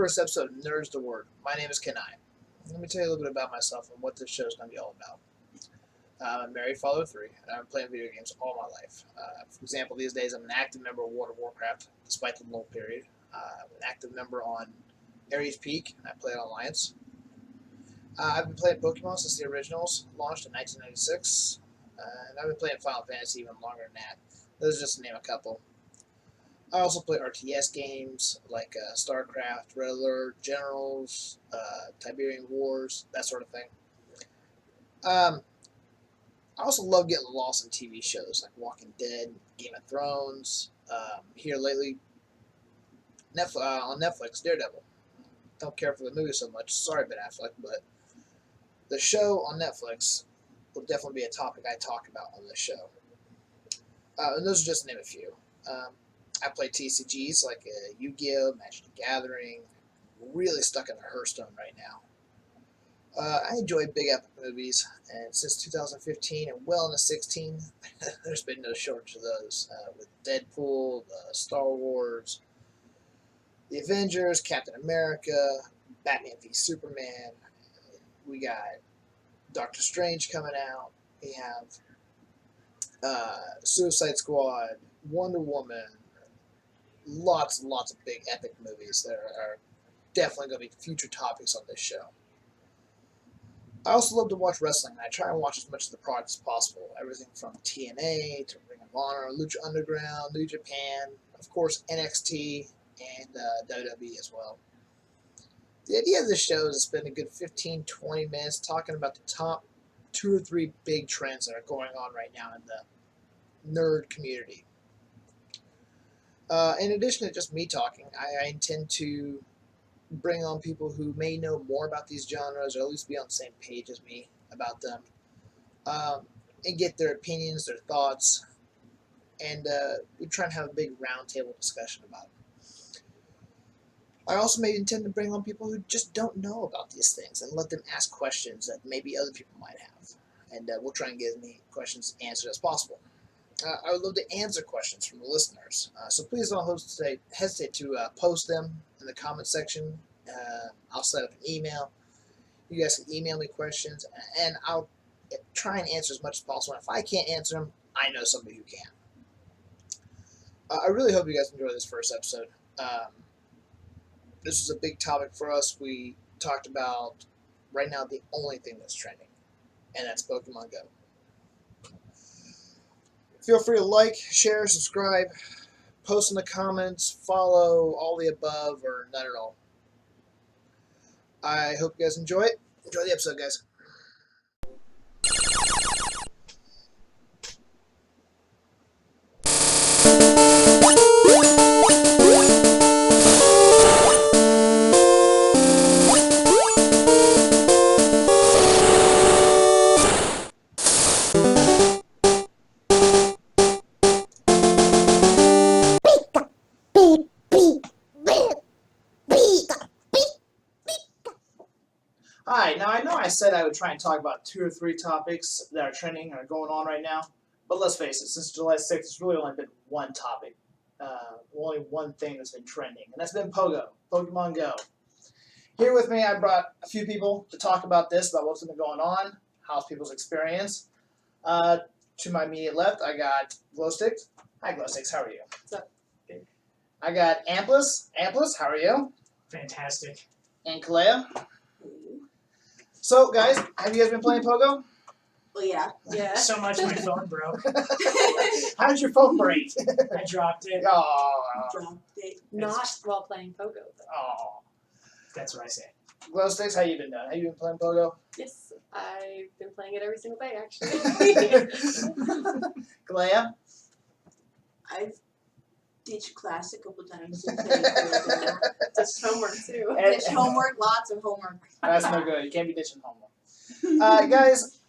first episode of Nerdz the Word. My name is Kenai. Let me tell you a little bit about myself and what this show is going to be all about. I'm a married father of three, and I've been playing video games all my life. For example, these days I'm an active member of World of Warcraft, despite the lull period. I'm an active member on Ares Peak, and I play on Alliance. I've been playing Pokemon since the originals launched in 1996, and I've been playing Final Fantasy even longer than that. Those are just to name a couple. I also play RTS games like StarCraft, Red Alert, Generals, Tiberian Wars, that sort of thing. I also love getting lost in TV shows like Walking Dead, Game of Thrones. Here lately, on Netflix, Daredevil. Don't care for the movie so much. Sorry, Ben Affleck, but the show on Netflix will definitely be a topic I talk about on this show. And those are just to name a few. I play TCGs like Yu-Gi-Oh!, Magic the Gathering. Really stuck in the Hearthstone right now. I enjoy big epic movies, and since 2015 and well into 16, there's been no shortage of those. With Deadpool, Star Wars, The Avengers, Captain America, Batman v Superman. We got Doctor Strange coming out. We have Suicide Squad, Wonder Woman. Lots and lots of big epic movies that are definitely going to be future topics on this show. I also love to watch wrestling, and I try and watch as much of the product as possible. Everything from TNA to Ring of Honor, Lucha Underground, New Japan, of course NXT, and WWE as well. The idea of this show is to spend a good 15-20 minutes talking about the top 2 or 3 big trends that are going on right now in the nerd community. In addition to just me talking, I intend to bring on people who may know more about these genres, or at least be on the same page as me about them, and get their opinions, their thoughts, and we try and have a big roundtable discussion about it. I also may intend to bring on people who just don't know about these things and let them ask questions that maybe other people might have, and we'll try and get as many questions answered as possible. I would love to answer questions from the listeners, so please don't hesitate to post them in the comment section. I'll set up an email. You guys can email me questions, and I'll try and answer as much as possible. If I can't answer them, I know somebody who can. I really hope you guys enjoy this first episode. This is a big topic for us. We talked about, right now, the only thing that's trending, and that's Pokemon Go. Feel free to like, share, subscribe, post in the comments, follow, all the above, or none at all. I hope you guys enjoy it. Enjoy the episode, guys. Hi, now I know I said I would try and talk about 2 or 3 topics that are trending or going on right now, but let's face it, since July 6th, it's really only been one topic, only one thing that's been trending, and that's been Pokemon Go. Here with me, I brought a few people to talk about this, about what's been going on, how's people's experience. To my immediate left, I got Glowsticks. Hi, Glowsticks, how are you? What's up? Good. I got Amplus. Amplus, how are you? Fantastic. And Kalea. So, guys, have you guys been playing Pogo? Well, yeah. Yeah. So much my phone broke. How did your phone break? I dropped it. Oh, Dropped it. Not while playing Pogo, though. oh. That's what I say. Glowsticks, how you been doing? Have you been playing Pogo? Yes, I've been playing it every single day, actually. Kalea? I've ditched class a couple times. Just homework, too. Ditched homework, lots of homework. That's no good. You can't be ditching homework. Guys,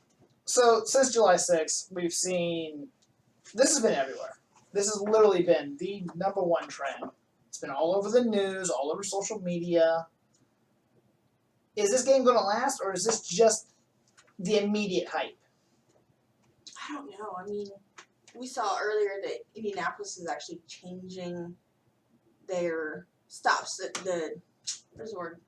so since July 6th, we've seen, this has been everywhere. This has literally been the #1 trend. It's been all over the news, all over social media. Is this game going to last, or is this just the immediate hype? I don't know. I mean, we saw earlier that Indianapolis is actually changing their stops. The Nerdz the Word.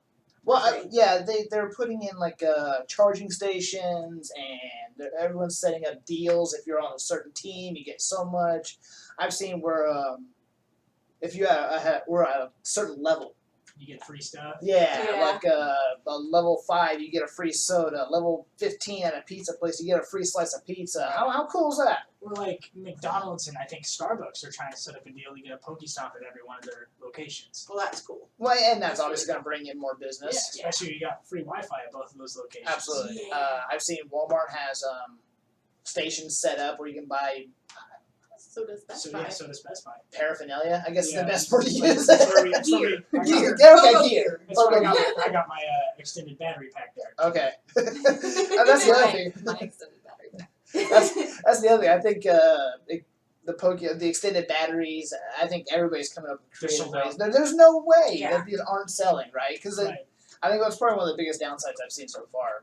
Well, yeah, they're putting in like charging stations, and everyone's setting up deals. If you're on a certain team, you get so much. I've seen where if you we're at a certain level, You get free stuff. yeah. Yeah. Like a level 5, you get a free soda. Level 15 at a pizza place, you get a free slice of pizza. How cool is that? Or like McDonald's and I think Starbucks are trying to set up a deal to get a Pokestop at every one of their locations. Well, that's cool. Well, and that's obviously going to bring in more business. Yeah, especially you got free Wi-Fi at both of those locations. Absolutely. Yeah. I've seen Walmart has stations set up where you can buy So does Best So Buy. yeah, so does Best Buy. paraphernalia. I guess is Yeah. the best word to Like, use. that's where we- that's where we- Gear. I got- Gear. Go Okay, gear. That's where Okay. I got my extended battery pack there. Okay. That's the other thing. My extended battery. That's the other thing. I think the extended batteries. I think everybody's coming up with They're creative sold ways. out. There's no way Yeah. that these aren't selling, right? Because Right. I think that's probably one of the biggest downsides I've seen so far.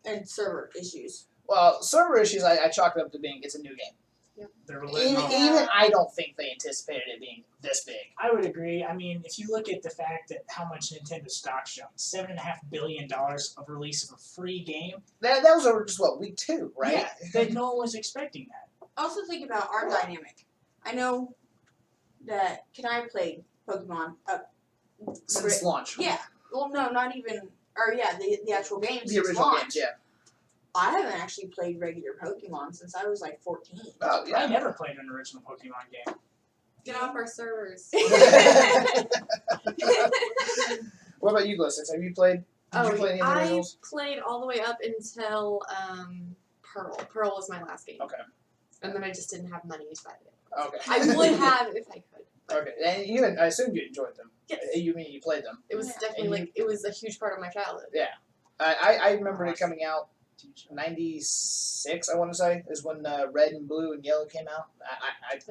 And server issues. Well, server issues, I chalk it up to being it's a new game. They're letting Even, off. even I don't think they anticipated it being this big. I would agree. I mean, if you look at the fact that how much Nintendo stock jumped, $7.5 billion of release of a free game. That was over just what, week 2, right? Yeah, that no one was expecting that. Also think about our dynamic. I know that Kenai played Pokemon. Since launch. Yeah. Well, no, not even. Or yeah, the actual games. The since original launch. games, yeah. I haven't actually played regular Pokemon since I was like 14. Oh, I yeah. never played an original Pokemon game. Get off our servers. What about you, Glissix? Have you played? Did you play any of the I originals? played all the way up until Pearl. Pearl was my last game. Okay. And then I just didn't have money to buy it. Okay. I would have if I could. Okay, and I assume you enjoyed them. Yes. You mean you played them? It was Yeah. definitely And it was a huge part of my childhood. I remember it coming out 96. I want to say is when Red and Blue and Yellow came out. That's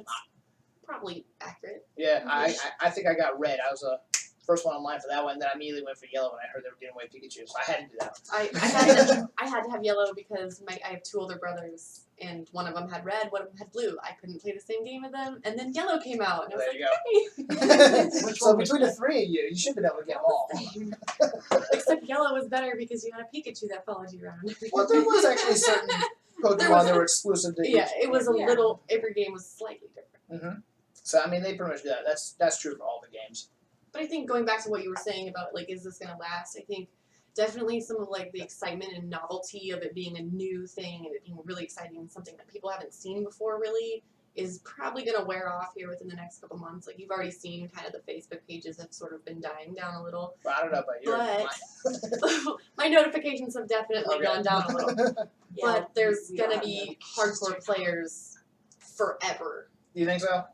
probably accurate. I think I got Red. I was the first one online for that one. Then I immediately went for Yellow when I heard they were giving away Pikachu. So I had to do that. I had to have yellow because I have 2 older brothers and one of them had red, one of them had blue. I couldn't play the same game with them, and then yellow came out, and I was There you like, go. Which So one was between the better? 3 of you, you should have been able to get them all. hey. Except yellow was better because you had a Pikachu that followed you around. Well, there was actually certain Pokemon that were exclusive to Yeah, each. it was a Yeah. little. Every game was slightly different. So I mean, they pretty much do that. That's true for all the games. But I think going back to what you were saying about like, is this gonna last? I think definitely some of like the excitement and novelty of it being a new thing and it being really exciting and something that people haven't seen before really is probably gonna wear off here within the next couple months. Like you've already seen kind of the Facebook pages have sort of been dying down a little. But I don't know about yours. But my notifications have definitely Okay. gone down a little. Yeah, But there's we gonna all be know. hardcore players forever. You think so?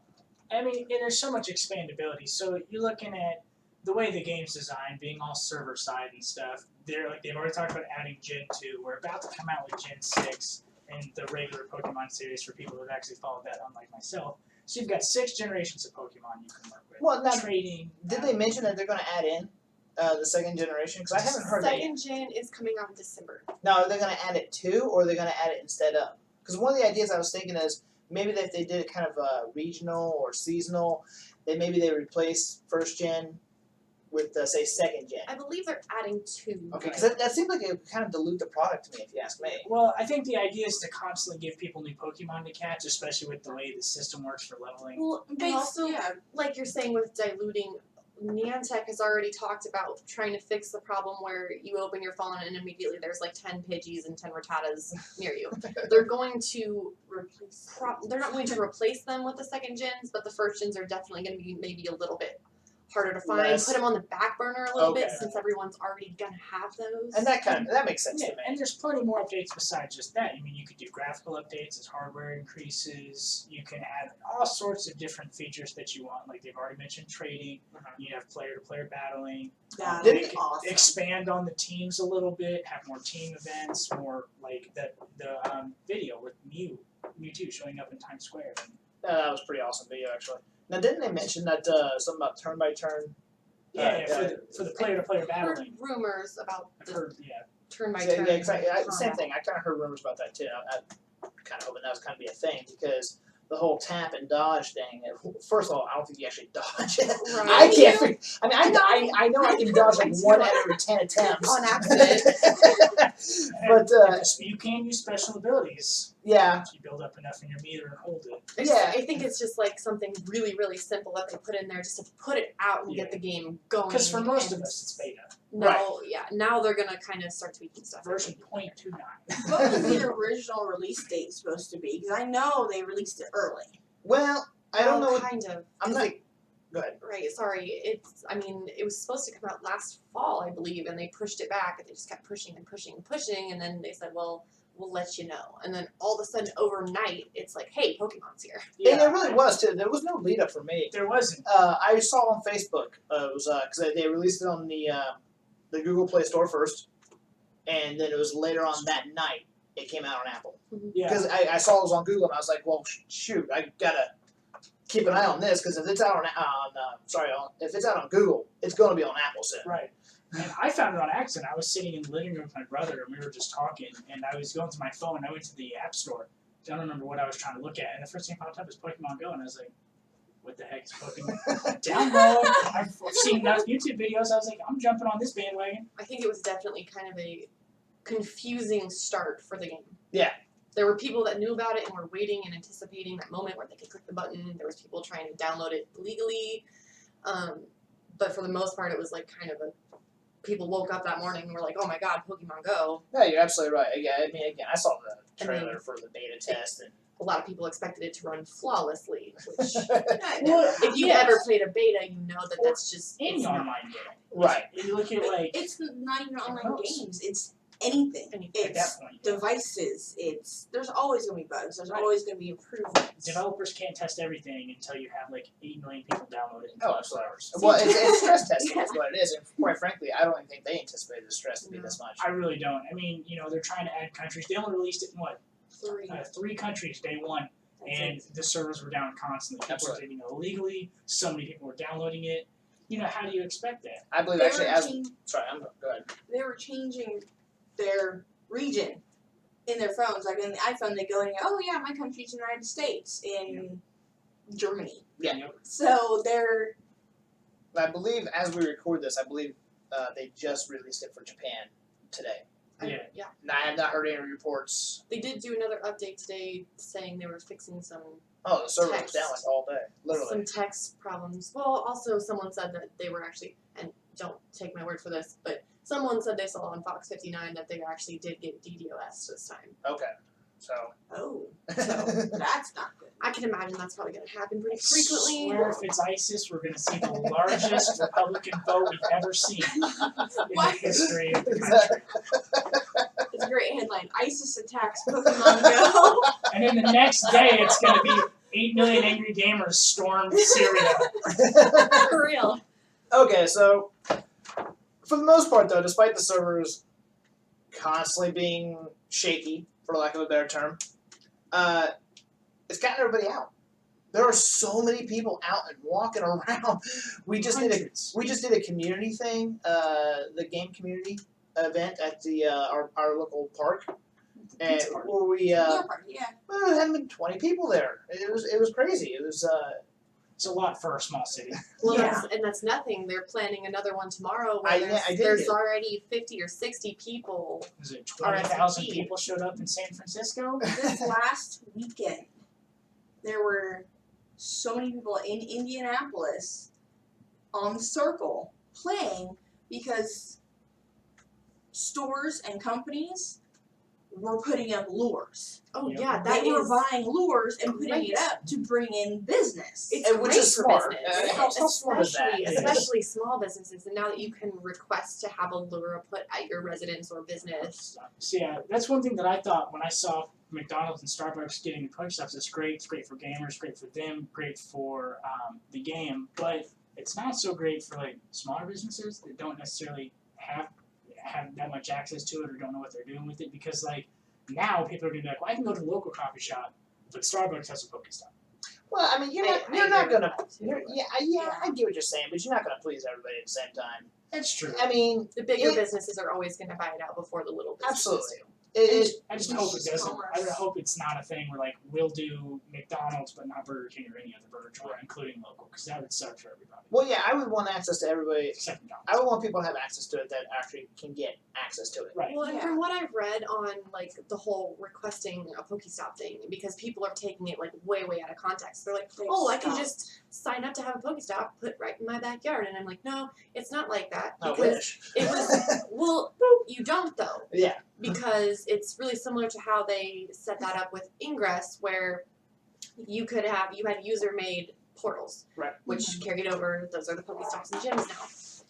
I mean, and there's so much expandability. So you're looking at the way the game's designed, being all server side and stuff. They've already talked about adding Gen 2. We're about to come out with Gen 6 and the regular Pokemon series for people who have actually followed that, unlike myself. So you've got 6 generations of Pokemon you can work with. Well, now, Trading. did they mention that they're going to add in the second generation? Because I haven't heard that yet. Second gen is coming out in December. Now, are they going to add it to, or are they going to add it instead of? Because one of the ideas I was thinking is maybe that if they did it kind of regional or seasonal, then maybe they replace first gen with, say, second gen. I believe they're adding 2. Okay, because that seems like it would kind of dilute the product to me, if you ask me. Well, I think the idea is to constantly give people new Pokemon to catch, especially with the way the system works for leveling. Well, And they also, also, yeah, like you're saying with diluting, Niantic has already talked about trying to fix the problem where you open your phone and immediately there's like 10 Pidgeys and 10 Rattatas near you. They're going to they're not going to replace them with the second gens, but the first gens are definitely going to be maybe a little bit harder to find. Less. Put them on the back burner a little bit Okay. since everyone's already going to have those. And that makes sense Yeah, to me. and there's plenty more updates besides just that. I mean, you could do graphical updates as hardware increases. You can add all sorts of different features that you want. Like they've already mentioned trading. You have player-to-player battling. that Didn't would it be awesome. Expand on the teams a little bit. Have more team events. More like the video with Mewtwo showing up in Times Square. That was a pretty awesome video, actually. Now, didn't they mention that something about turn by turn? Yeah, for the player-to-player I heard battling. rumors about I've the heard, yeah. turn by Yeah, turn. exactly. Same combat. thing. I kind of heard rumors about that too. I kind of hoping that was kind of be a thing because the whole tap and dodge thing. First of all, I don't think you actually dodge it. Right. I can't figure. I mean, I know I can dodge like 1 out of every 10 attempts On accident. but you can use special abilities. yeah, If you build up enough in your meter and hold it. I think it's just like something really, really simple that they put in there just to put it out and get the game going. Because for most of us, it's beta. Now they're gonna kind of start tweaking stuff. Version 0.29. What was the original release date supposed to be? Because I know they released it early. well, I don't know. Kind of. I'm not. Go ahead. Right, sorry. It was supposed to come out last fall, I believe, and they pushed it back, and they just kept pushing and pushing and pushing, and then they said, well, we'll let you know. And then all of a sudden, overnight, it's like, hey, Pokemon's here. Yeah, and it really was too. There was no lead up for me. There wasn't. I saw on Facebook. It was because they released it on the Google Play Store first, and then it was later on that night it came out on Apple. Yeah. Because I saw it was on Google, and I was like, well, shoot, I gotta keep an eye on this because if it's out if it's out on Google, it's going to be on Apple soon. Right. And I found it on accident. I was sitting in the living room with my brother, and we were just talking, and I was going through my phone, and I went to the App Store. I don't remember what I was trying to look at, and the first thing popped up was Pokemon Go, and I was like, what the heck is Pokemon? Download. I've seen enough YouTube videos. I was like, I'm jumping on this bandwagon. I think it was definitely kind of a confusing start for the game. Yeah. There were people that knew about it and were waiting and anticipating that moment where they could click the button. There was people trying to download it legally. But for the most part, it was like kind of people woke up that morning and were like, oh my god, Pokemon Go. Yeah, you're absolutely right. Yeah, I mean, again, I saw the trailer for the beta test, and A lot of people expected it to run flawlessly, which Well, if you've ever played a beta, you know that that's just Any it's not. online game. right. You look at, like, It's not even online Gross. games. It's anything. at It's that point, devices. There's always gonna be bugs. There's Right. always gonna be improvements. developers can't test everything until you have, like, 8 million people download it in Oh, 12 absolutely. hours. Well, it's stress testing Yeah. is what it is, and quite frankly, I don't even think they anticipated the stress to be this much. I really don't. I mean, they're trying to add countries. They only released it in, what, 3 countries day one. And the servers were down constantly. People were Absolutely. taking it illegally. So many people were downloading it. How do you expect that? I believe They actually, were sorry, go ahead. they were changing their region in their phones. Like in the iPhone, they go and go, oh yeah, my country's United States in Germany. Yeah. You know, So they're I believe as we record this, I believe they just released it for Japan today. Yeah. Now, I have not heard any reports. They did do another update today saying they were fixing some Oh, the server was Text. down like all day, literally. some text problems. Well, also someone said that they were actually, and don't take my word for this, but someone said they saw on Fox 59 that they actually did get DDoS this time. Okay, so. oh, so that's not good. I can imagine that's probably going to happen pretty I frequently. swear if it's ISIS, we're going to see the largest Republican vote we've ever seen in the What? history of the country. It's a great headline. ISIS attacks Pokemon Go. And then the next day, it's going to be 8 million angry gamers stormed Syria. For real. Okay, so for the most part, though, despite the servers constantly being shaky, for lack of a better term, it's gotten everybody out. There are so many people out and walking around. We just did a community thing, the game community event at the our local park, and where we Yeah. well, there hadn't been 20 people there. It was crazy. It was It's a lot for a small city. Well, Yeah. that's nothing. They're planning another one tomorrow where I did there's get- already 50 or 60 people. Was it 20,000 RSVP. people showed up in San Francisco? This last weekend, there were so many people in Indianapolis on the circle playing because stores and companies were putting up lures. Oh Yep. yeah, that They were is buying lures and putting great. it up to bring in business. It's which great is for smart. business. How smart is that? Especially small businesses, and now that you can request to have a lure put at your residence or business. So yeah, that's one thing that I thought when I saw McDonald's and Starbucks getting the Pokestops. It's great. It's great for gamers. Great for them. Great for the game. But it's not so great for like smaller businesses that don't necessarily have that much access to it or don't know what they're doing with it. Because like now people are gonna be like, well, I can go to the local coffee shop, but Starbucks has a Pokestop. Well, I mean, you're I not agree with gonna. that, too. I get what you're saying, but you're not gonna please everybody at the same time. That's true. I mean, The bigger It- businesses are always going to buy it out before the little businesses Absolutely. do. I just hope it doesn't. I hope it's not a thing where like we'll do McDonald's but not Burger King or any other burger joint, including local, because that would suck for everybody. Well, yeah, I would want access to everybody. Except McDonald's. I would want people to have access to it that actually can get access to it. Right. Well, and from what I've read on like the whole requesting a Pokestop thing, because people are taking it like way out of context. They're like, oh, I can just sign up to have a Pokestop put right in my backyard, and I'm like, no, it's not like that. I Because wish. it was well, you don't though. Yeah. Because it's really similar to how they set that up with Ingress, where you had user-made portals, Right. which carried over. Those are the Pokestops and gyms now.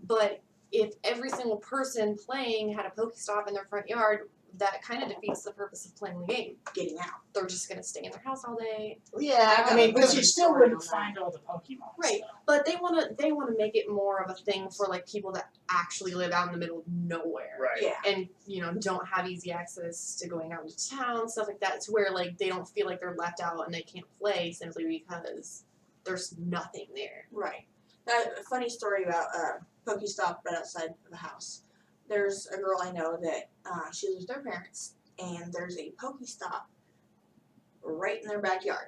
But if every single person playing had a Pokestop in their front yard, that kind of defeats the purpose of playing the game. Getting out. They're just gonna stay in their house all day. Yeah, I mean, But you still wouldn't find all the Pokemon. Right. But they wanna make it more of a thing for like people that actually live out in the middle of nowhere. Right. Yeah. And, don't have easy access to going out into town, stuff like that, to where like they don't feel like they're left out and they can't play simply because there's nothing there. Right. A funny story about Pokestop right outside of the house. There's a girl I know that she lives with her parents, and there's a Pokestop right in their backyard.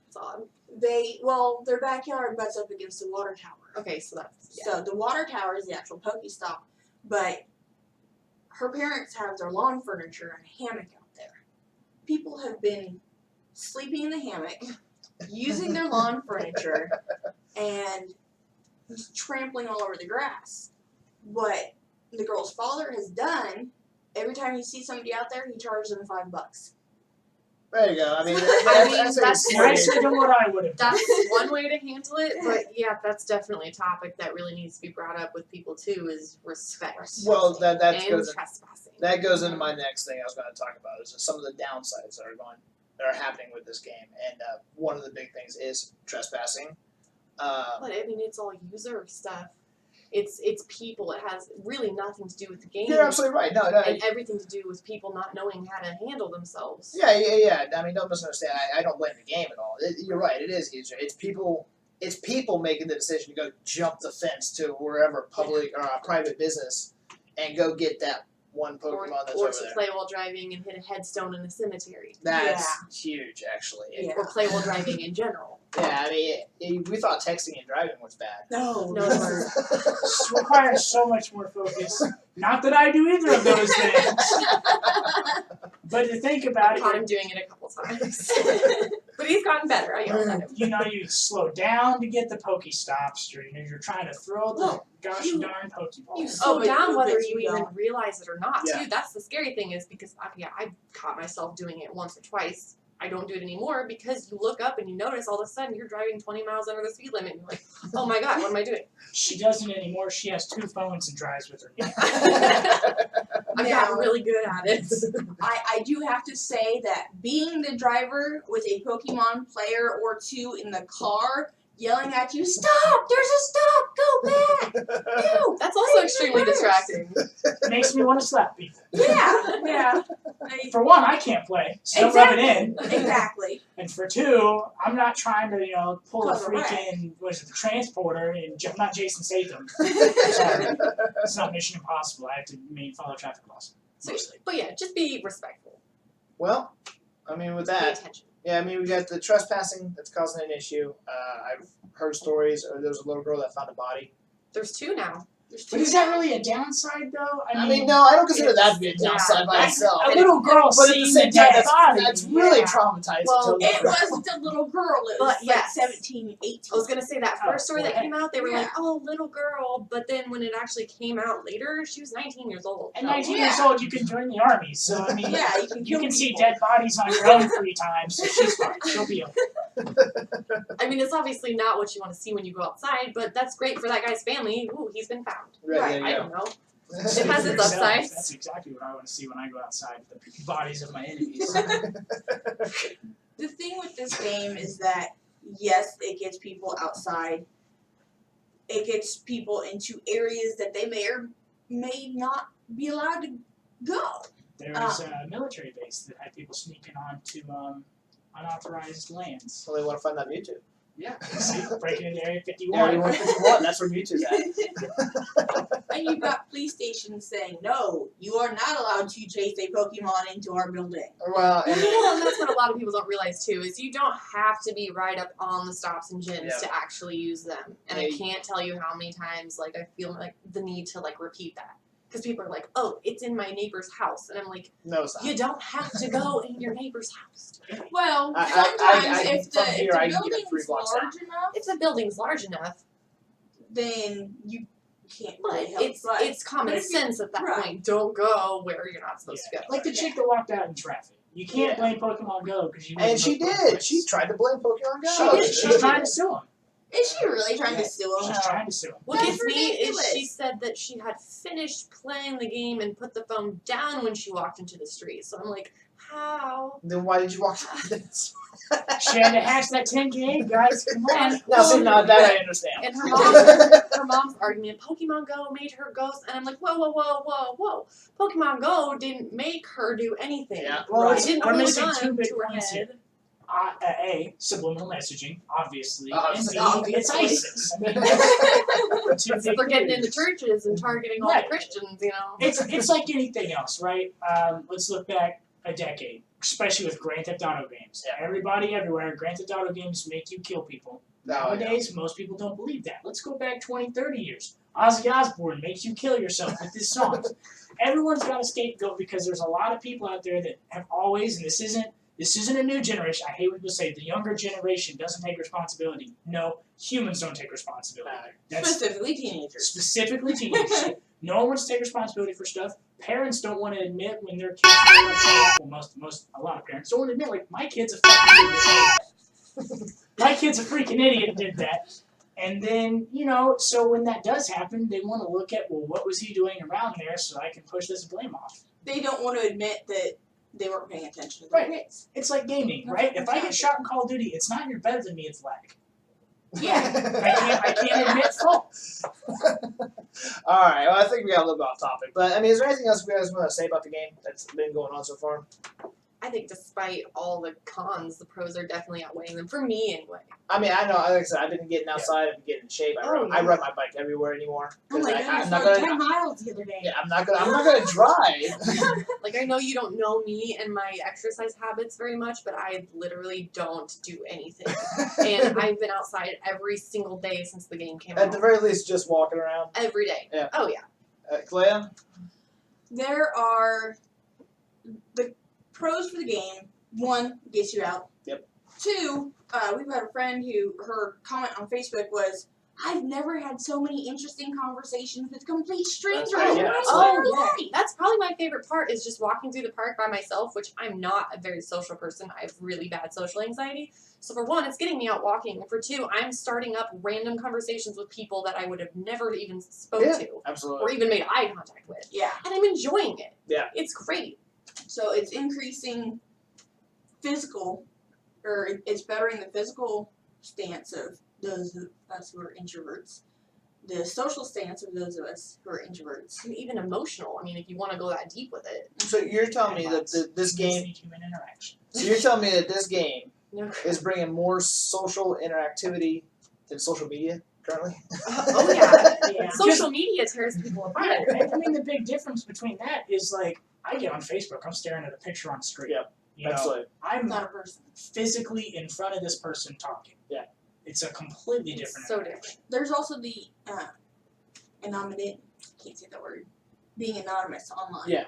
It's odd. Their backyard butts up against the water tower. Okay, so that's So the water tower is the actual Pokestop, but her parents have their lawn furniture and a hammock out there. People have been sleeping in the hammock, using their lawn furniture, and trampling all over the grass. What the girl's father has done, every time he sees somebody out there, he charges them $5. There you go. I mean, that's Nicer than what I would have done. That's one way to handle it, but yeah, that's definitely a topic that really needs to be brought up with people too, is respect. Well, that and goes trespassing. that goes into my next thing I was going to talk about. Is just some of the downsides that are happening with this game, and one of the big things is trespassing. But I mean, it's all user stuff. It's people. It has really nothing to do with the game. You're absolutely right. No, and everything to do with people not knowing how to handle themselves. Yeah. I mean, don't misunderstand. I don't blame the game at all. You're right. It is user. It's people. It's people making the decision to go jump the fence to wherever public or private business and go get that one Pokemon that's or over to there. play while driving and hit a headstone in a cemetery. That's huge, actually. Yeah. Or play while driving in general. Yeah, I mean, we thought texting and driving was bad. No. It requires so much more focus. Not that I do either of those things. But to think about I it, caught him doing it a couple times. But he's gotten better. I yelled at him. you slow down to get the Pokestops, or you're trying to throw the gosh darn Pokeball. You Slow but down whether you you even don't. realize it or not, Yeah. too. That's the scary thing, is because I caught myself doing it once or twice. I don't do it anymore because you look up and you notice all of a sudden you're driving 20 miles under the speed limit and you're like, oh my god, what am I doing? She doesn't anymore. She has 2 phones and drives with her. I've gotten really good at it. I do have to say that being the driver with a Pokemon player or two in the car yelling at you, stop! There's a stop! Go back! No! That's also extremely distracting. Makes me want to slap people. Yeah. For one, I can't play, so don't rub it in. Exactly. And for 2, I'm not trying to, pull a Cover freaking, the transporter, and not Jason Statham. Sorry. It's not Mission Impossible. I have to follow traffic laws. So, but yeah, just be respectful. Well, I mean, with Pay that, attention. yeah, I mean, we got the trespassing that's causing an issue. I've heard stories, or there was a little girl that found a body. There's 2 now. But is that really a downside, though? I mean, no, I don't consider that to be a downside by itself. A little girl But at the seeing same the time, dead body. that's really yeah. traumatizing. Well, to It wasn't a little girl. It was But like yes. 17, 18. I was gonna say that first story that well, came out, they were yeah. like, "Oh, little girl," but then when it actually came out later, she was 19 years old. At 19 years old, you can join the army. So, I mean, Yeah, you can you kill can see people. dead bodies on your own 3 times, so she's fine. She'll be okay. I mean, it's obviously not what you want to see when you go outside, but that's great for that guy's family. Ooh, he's been found. Right, there you I go. don't know. Speak has for its yourself. upsides. That's exactly what I want to see when I go outside, the bodies of my enemies. The thing with this game is that, yes, it gets people outside. It gets people into areas that they may or may not be allowed to go. There was a military base that had people sneaking onto unauthorized lands. So they want to find that Mewtwo. Yeah, see, breaking into Area 51. Area 151, that's where Mewtwo's at. And you've got police stations saying, no, you are not allowed to chase a Pokemon into our building. Well, and Well, and that's what a lot of people don't realize too, is you don't have to be right up on the stops and gyms Yeah. to actually use them. And Yeah. I can't tell you how many times like I feel like the need to like repeat that. Because people are like, oh, it's in my neighbor's house. And I'm like, no, it's not. you don't have to go in your neighbor's house. Well, I- sometimes I- if the, from here, if I the can get it 3 building's blocks large enough, If the building's large enough, then you can't but really help it's but. it's common But if you- sense at that right. point. Don't go where you're not supposed to go. Like the chick that walked out in traffic. You can't blame Pokemon Go because you. And she did. She tried to blame Pokemon Go. She did. She's trying to sue him. Is she really trying to sue him? She's trying to sue him. What That's gets me is ridiculous. she said that she had finished playing the game and put the phone down when she walked into the street. So I'm like, how? Then why did you walk this? She had to hash that 10K, guys. Come on. Now, see, now that I understand. And her mom's argument, Pokemon Go made her ghost, and I'm like, whoa. Pokemon Go didn't make her do anything. Yeah. Well, It it's- didn't we're put a missing gun 2 big to her points here. head. A, subliminal messaging, obviously. And B, Obviously. it's ISIS. I mean, two So big they're getting theories. into churches and targeting all Right. the Christians, you know. It's like anything else, right? Let's look back a decade, especially with Grand Theft Auto games. Yeah. Everybody everywhere, Grand Theft Auto games make you kill people. Nowadays, most people don't believe that. Let's go back 20, 30 years. Ozzy Osbourne makes you kill yourself with his songs. Everyone's got a scapegoat because there's a lot of people out there that have always, and this isn't a new generation. I hate when people say the younger generation doesn't take responsibility. No, humans don't take responsibility. That's Specifically teenagers. specifically teenagers. No one wants to take responsibility for stuff. Parents don't want to admit when their kids are well, a lot of parents don't want to admit, like, my kid's a fucking idiot. My kid's a freaking idiot and did that. And then, so when that does happen, they want to look at, well, what was he doing around there so I can push this blame off. They don't want to admit that they weren't paying attention to their Right. kids. It's like gaming, right? If I get shot in Call of Duty, it's not you're better than me, it's lag. Yeah. I can't admit fault. All right. Well, I think we got a little bit off topic, but I mean, is there anything else you guys want to say about the game that's been going on so far? I think despite all the cons, the pros are definitely outweighing them, for me anyway. I mean, I know, like I said, I've been getting outside and getting in shape. I Oh, ride yeah. my bike everywhere anymore. Oh my 'Cause goodness, I'm not like gonna. 10 miles the other day. Yeah, I'm not gonna drive. Like, I know you don't know me and my exercise habits very much, but I literally don't do anything. And I've been outside every single day since the game came At out. the very least, just walking around. Every day. Yeah. Oh, yeah. Clea? There are the pros for the game. 1, gets you out. Yep. 2, we've got a friend who her comment on Facebook was, I've never had so many interesting conversations with complete strangers right, in yeah, my that's entire Oh, life. yeah. That's probably my favorite part is just walking through the park by myself, which I'm not a very social person. I have really bad social anxiety. So for 1, it's getting me out walking. And for 2, I'm starting up random conversations with people that I would have never even spoke Yeah. to or Absolutely. even made eye contact with. Yeah. And I'm enjoying it. Yeah. It's great. So it's increasing physical, or it's bettering the physical stance of those of us who are introverts, the social stance of those of us who are introverts. And even emotional. I mean, if you want to go that deep with it. So you're telling me that this game? Human interaction. So you're telling me that this game No. is bringing more social interactivity than social media currently? Oh, yeah. Yeah. Social media tears people apart. Yeah, I mean, the big difference between that is, like, I get on Facebook, I'm staring at a picture on the screen. Yep. You know, Absolutely. I'm Not a person. physically in front of this person talking. Yeah. It's a completely It's different so interaction. There's also the anonymity. Can't say that word. Being anonymous online. Yeah.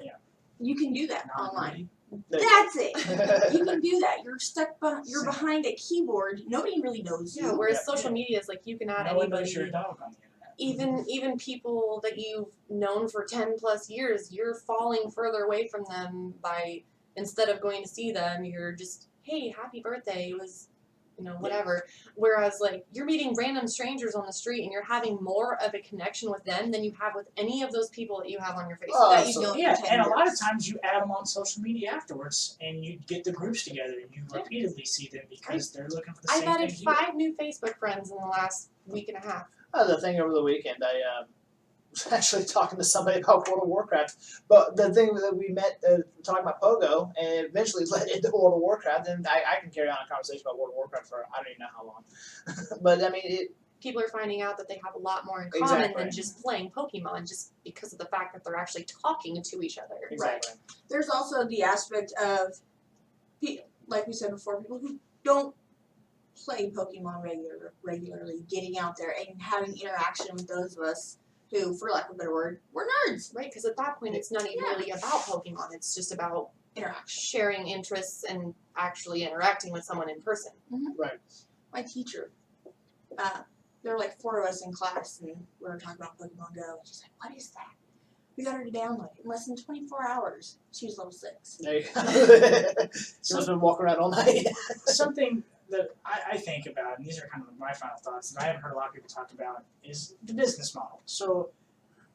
Yeah. You can do that online. There That's it. You can do that. You're stuck. You're behind a keyboard. Nobody really knows you. Yeah, whereas Yeah. social media is like you can add No one anybody. knows you're a dog on the internet. Even people that you've known for 10 plus years, you're falling further away from them by, instead of going to see them, you're just, hey, happy birthday, it was, whatever. Whereas, like, you're meeting random strangers on the street and you're having more of a connection with them than you have with any of those people that you have on your Facebook. Oh, that you've absolutely. known Yeah, for 10 and a lot of years. times you add them on social media afterwards, and you get the groups together, and you Yeah. repeatedly see them because they're looking for the I've same added thing you do. 5 new Facebook friends in the last week and a half. The thing over the weekend, was actually talking to somebody about World of Warcraft. But the thing that we met talking about Pogo, and eventually led into World of Warcraft, and I can carry on a conversation about World of Warcraft for I don't even know how long. But I mean, People are finding out that they have a lot more in common Exactly. than just playing Pokemon, just because of the fact that they're actually talking to each other. exactly. There's also the aspect of, like we said before, people who don't play Pokemon regularly, getting out there and having interaction with those of us who, for lack of a better word, we're nerds. Right, because at that point it's not even really about Pokemon, it's just about Interaction. sharing interests and actually interacting with someone in person. Right. My teacher, there were like 4 of us in class, and we were talking about Pokemon Go, and she's like, what is that? We got her to download it in less than 24 hours. She was level 6. There you go. Someone's been walking around all night. Something that I think about, and these are kind of my final thoughts that I haven't heard a lot of people talk about, is the business model. So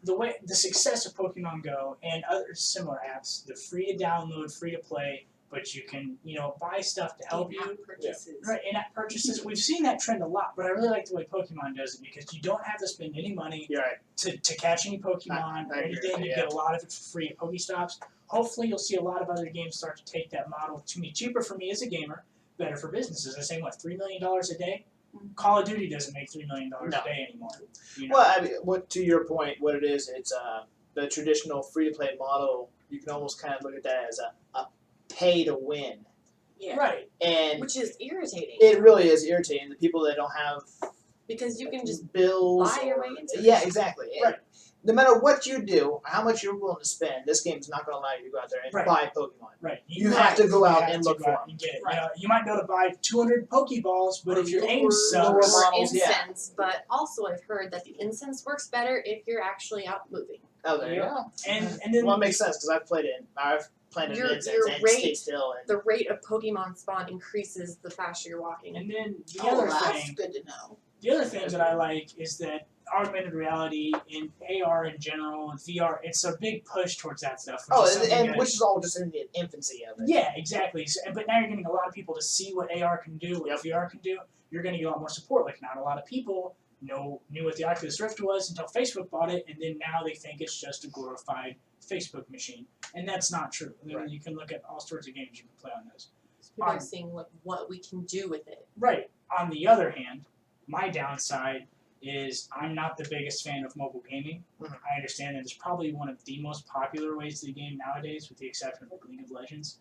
the success of Pokemon Go and other similar apps, they're free to download, free to play, but you can, buy stuff to help you. In-app purchases. Right, in-app purchases. We've seen that trend a lot, but I really like the way Pokemon does it because you don't have to spend any money You're right. to catch any Pokemon I or agree, anything. You yeah. get a lot of it for free at Pokestops. Hopefully you'll see a lot of other games start to take that model. To me, cheaper for me as a gamer, better for businesses. They're saying, what, $3 million a day? Call of Duty doesn't make $3 million a day anymore. Well, I mean, to your point, what it is, it's the traditional free-to-play model. You can almost kind of look at that as a pay-to-win. Yeah. Right. And Which is irritating. it really is irritating. The people that don't have Because you can just bills. buy your way into it. Yeah, exactly. Right. No matter what you do, how much you're willing to spend, this game's not going to allow you to go out there and Right. buy Pokemon. Right. You have to go out and look for them. and get it. Right. You might be able to buy 200 Pokeballs, but if your aim lower sucks, models, yeah. incense, but also I've heard that the incense works better if you're actually out moving. Oh, there you Yeah. go. and then Well, it makes sense because I've planted Your- incense your and rate- stay still. And The rate of Pokemon spawn increases the faster you're walking. and then the Oh, other that's thing. good to know. The other thing that I like is that augmented reality in AR in general and VR, it's a big push towards that stuff. Which is something that- which is all just in the infancy of it. yeah, exactly. So, but now you're getting a lot of people to see what AR can do, what VR can do. You're going to get a lot more support. Like not a lot of people knew what the Oculus Rift was until Facebook bought it, and then now they think it's just a glorified Facebook machine, and that's not true. I mean, Right. you can look at all sorts of games you can play on those. People are seeing like what we can do with it. Right. On the other hand, my downside is I'm not the biggest fan of mobile gaming. Mhm. I understand that it's probably one of the most popular ways to game nowadays, with the exception of League of Legends.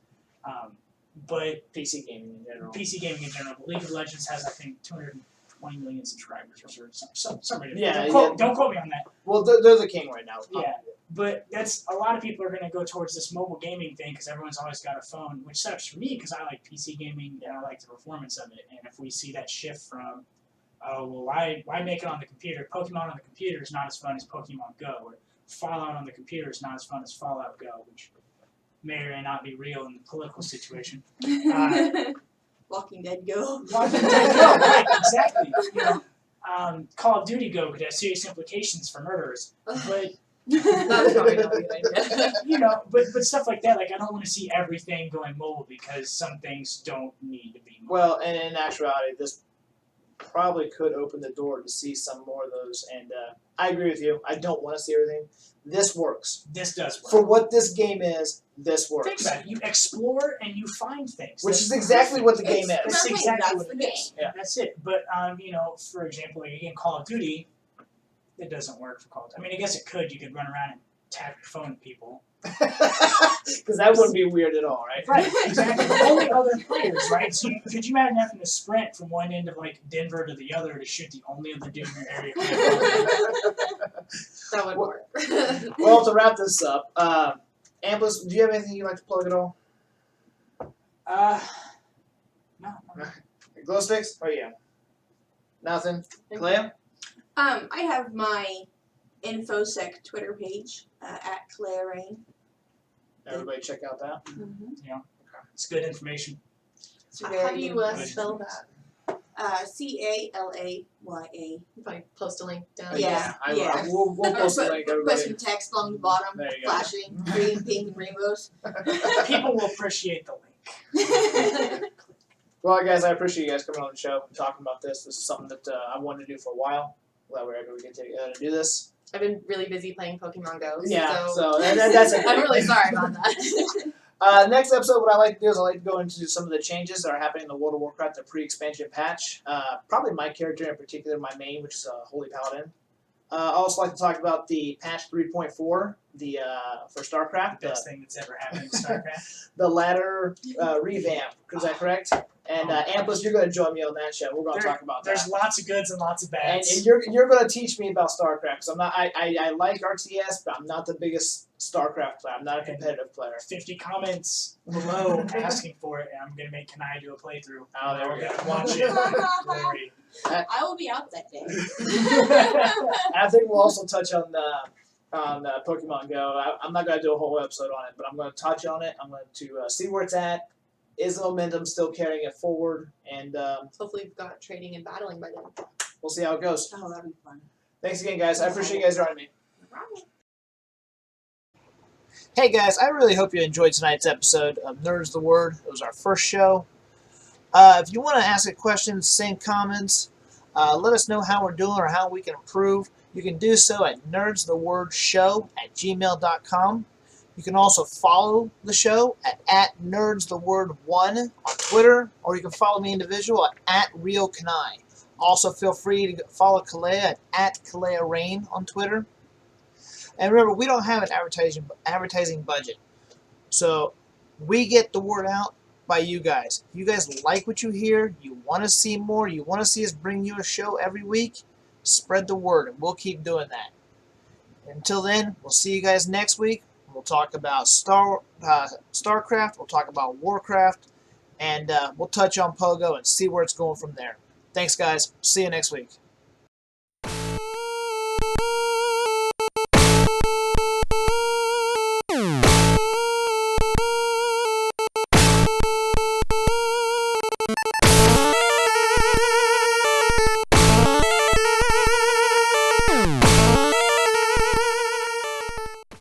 But PC gaming in general. PC gaming in general, but League of Legends has, I think, 220 million subscribers or something. Yeah, Don't quote me on that. Well, they're the king right now. Yeah. But that's a lot of people are going to go towards this mobile gaming thing because everyone's always got a phone, which sucks for me because I like PC gaming and I like the performance of it. And if we see that shift from, oh well, why make it on the computer? Pokemon on the computer is not as fun as Pokemon Go, or Fallout on the computer is not as fun as Fallout Go, which may or may not be real in the political situation. Walking Dead Go. Walking Dead Go, right? Exactly. Call of Duty Go could have serious implications for murderers, but. That's probably not a good idea. But stuff like that, like I don't want to see everything going mobile because some things don't need to be mobile. Well, and in actuality, this probably could open the door to see some more of those. And I agree with you. I don't want to see everything. This works. This does work. For what this game is, this works. Think about it. You explore and you find things. Which That's is exactly what the It's- game is. That's That's exactly the what it game. is. Yeah, that's it. But for example, like again, Call of Duty, it doesn't work for Call of Duty. I mean, I guess it could. You could run around and tap your phone at people. Because that wouldn't be weird at all, right? Right, exactly. Only other players, right? So could you imagine having to sprint from one end of like Denver to the other to shoot the only other dude in your area? That would work. Well, to wrap this up, Amplis, do you have anything you'd like to plug at all? No. Glow sticks? Oh yeah. Nothing. Clea? I have my InfoSec Twitter page at Claire Rain. Everybody check out that. It's good information. It's How very do you good. spell that? CALAYA. If I post a link down. Yeah. We'll post a link, Put everybody. some text along the bottom, There you go. flashing green, pink, and rainbows. People will appreciate the link. Well, guys, I appreciate you guys coming on the show and talking about this. This is something that I wanted to do for a while. Glad we were able to get to do this. I've been really busy playing Pokemon Go. Yeah, So so that's okay. I'm really sorry about that. Next episode, what I like to do is I like to go into some of the changes that are happening in the World of Warcraft, the pre-expansion patch. Probably my character in particular, my main, which is Holy Paladin. I also like to talk about the patch 3.4, for StarCraft. The best thing that's ever happened in StarCraft. The ladder revamp. Is that correct? And Ampus, you're going to join me on that show. We're going to talk about that. There's lots of goods and lots of bads. And you're going to teach me about StarCraft, because I like RTS, but I'm not the biggest StarCraft player. I'm not a competitive player. 50 comments below asking for it, and I'm going to make Kanai do a playthrough. Oh, there we go. Watch it. Glory. I will be out that day. I think we'll also touch on Pokemon Go. I'm not going to do a whole episode on it, but I'm going to touch on it. I'm going to see where it's at. Is the momentum still carrying it forward? And Hopefully we've got trading and battling by then. we'll see how it goes. Oh, that'd be fun. Thanks again, guys. I appreciate you guys joining me. No problem. Hey, guys. I really hope you enjoyed tonight's episode of Nerdz the Word. It was our first show. If you want to ask a question, send comments, let us know how we're doing or how we can improve. You can do so at nerdsthewordshow@gmail.com. You can also follow the show at nerdstheword1 on Twitter, or you can follow me individual at RioKanai. Also, feel free to follow Kalea at KaleaRain on Twitter. And remember, we don't have an advertising budget, so we get the word out by you guys. If you guys like what you hear, you want to see more, you want to see us bring you a show every week, spread the word, and we'll keep doing that. Until then, we'll see you guys next week. We'll talk about StarCraft, we'll talk about Warcraft, and we'll touch on Pogo and see where it's going from there. Thanks, guys. See you next week.